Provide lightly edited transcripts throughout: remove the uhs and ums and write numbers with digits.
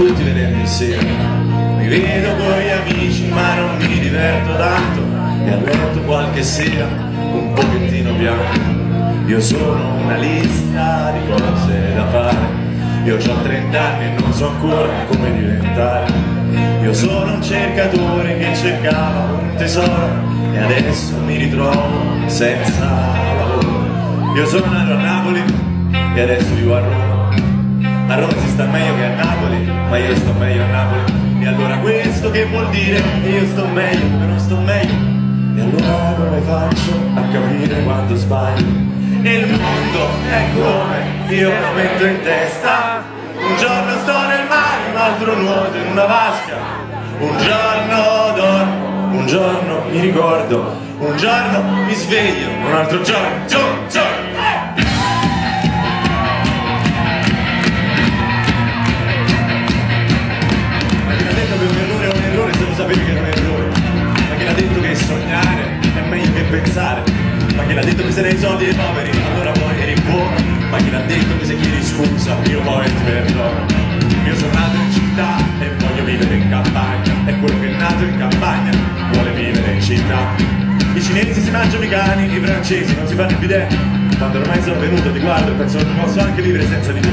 tutti venerdì sera. Mi vedo con gli amici ma non mi diverto tanto, e a letto qualche sera un pochettino piano. Io sono una lista di cose da fare, io ho 30 anni e non so ancora come diventare. Io sono un cercatore che cercava un tesoro e adesso mi ritrovo senza lavoro. Io sono nato a Napoli e adesso vivo a Roma. A Roma si sta meglio che a Napoli, ma io sto meglio a Napoli. E allora questo che vuol dire che io sto meglio come non sto meglio? E allora come faccio a capire quando sbaglio? E il mondo è come io me lo metto in testa. Un giorno sto nel mare, un altro nuoto in una vasca. Un giorno dormo, un giorno mi ricordo, un giorno mi sveglio, un altro giorno, giorno. Ma chi l'ha detto che un errore è un errore se lo sapevi che non è un errore? Ma chi l'ha detto che sognare è meglio che pensare? Ma chi l'ha detto che se ne hai soldi ai poveri, allora poi eri buono? Ma chi l'ha detto che se chiedi scusa, io poi ti perdono? Io sono nato in città e voglio vivere in campagna, e quello che è nato in campagna vuole vivere in città. I cinesi si mangiano i cani, i francesi non si fanno il bidet. Quando ormai sono venuto ti guardo e penso che posso anche vivere senza di te.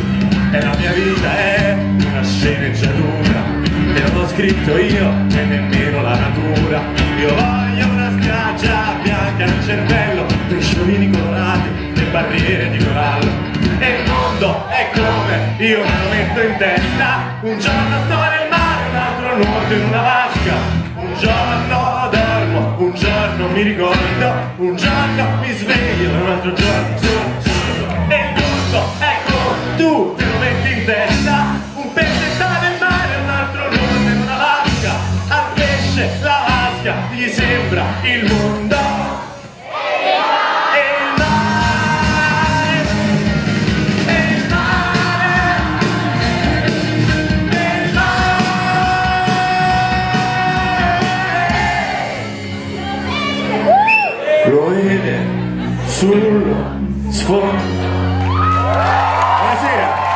E la mia vita è una sceneggiatura che non ho scritto io e nemmeno la natura. Io voglio una spiaggia bianca nel cervello, pesciolini colorati e barriere di corallo. E il mondo è come io me lo metto in testa. Un giorno sto nel mare, un altro nuoto in una vasca. Un giorno dormo, un giorno mi ricordo, un giorno mi sveglio, un altro giorno e il mondo è come tu te lo metti in testa. Un pesce sta nel mare, un altro nuoto in una vasca. Al pesce la vasca gli sembra il mondo. Lo vede sullo sfondo. Buonasera.